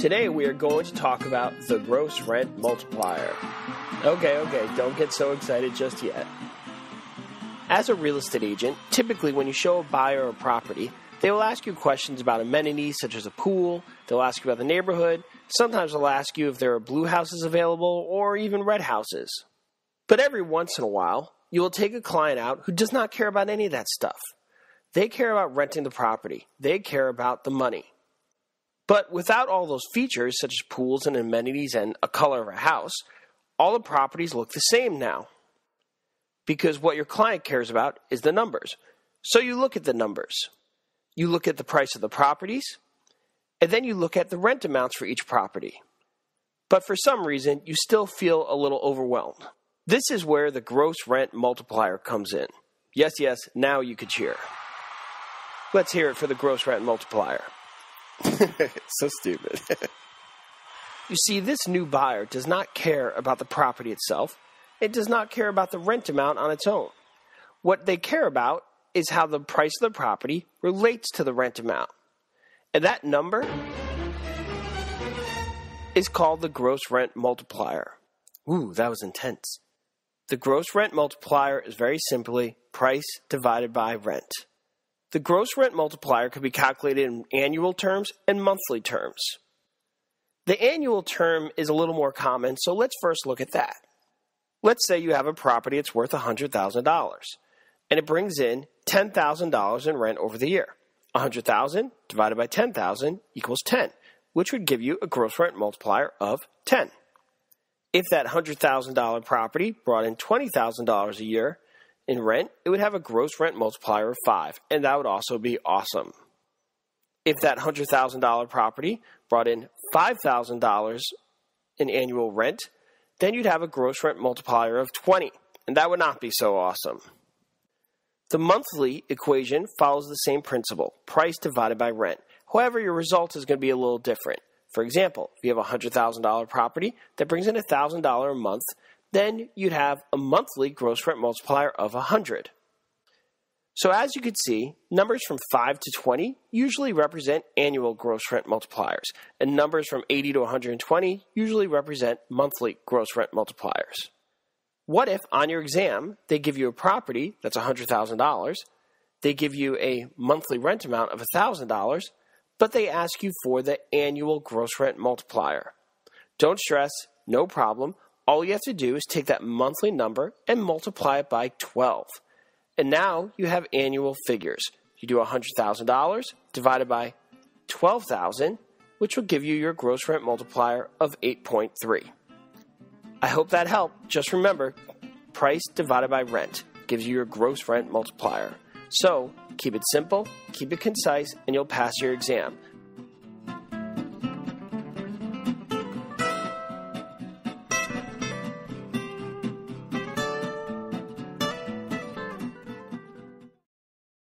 Today we are going to talk about the gross rent multiplier. Okay, don't get so excited just yet. As a real estate agent, typically when you show a buyer a property, they will ask you questions about amenities such as a pool, they'll ask you about the neighborhood, sometimes they'll ask you if there are blue houses available or even red houses. But every once in a while, you will take a client out who does not care about any of that stuff. They care about renting the property. They care about the money. But without all those features, such as pools and amenities and a color of a house, all the properties look the same now. Because what your client cares about is the numbers. So you look at the numbers. You look at the price of the properties, and then you look at the rent amounts for each property. But for some reason, you still feel a little overwhelmed. This is where the gross rent multiplier comes in. Yes, now you can cheer. Let's hear it for the gross rent multiplier. So stupid. You see, this new buyer does not care about the property itself. It does not care about the rent amount on its own. What they care about is how the price of the property relates to the rent amount. And that number is called the gross rent multiplier. Ooh, that was intense. The gross rent multiplier is very simply price divided by rent. The gross rent multiplier can be calculated in annual terms and monthly terms. The annual term is a little more common, so let's first look at that. Let's say you have a property that's worth $100,000, and it brings in $10,000 in rent over the year. $100,000 divided by $10,000 equals 10, which would give you a gross rent multiplier of 10. If that $100,000 property brought in $20,000 a year in rent, it would have a gross rent multiplier of 5, and that would also be awesome. If that $100,000 property brought in $5,000 in annual rent, then you'd have a gross rent multiplier of 20, and that would not be so awesome. The monthly equation follows the same principle, price divided by rent. However, your result is going to be a little different. For example, if you have a $100,000 property that brings in $1,000 a month, then you'd have a monthly gross rent multiplier of 100. So as you can see, numbers from 5 to 20 usually represent annual gross rent multipliers, and numbers from 80 to 120 usually represent monthly gross rent multipliers. What if on your exam they give you a property that's $100,000, they give you a monthly rent amount of $1,000, but they ask you for the annual gross rent multiplier? Don't stress, no problem. All you have to do is take that monthly number and multiply it by 12. And now you have annual figures. You do $100,000 divided by 12,000, which will give you your gross rent multiplier of 8.3. I hope that helped. Just remember, price divided by rent gives you your gross rent multiplier. So keep it simple, keep it concise, and you'll pass your exam.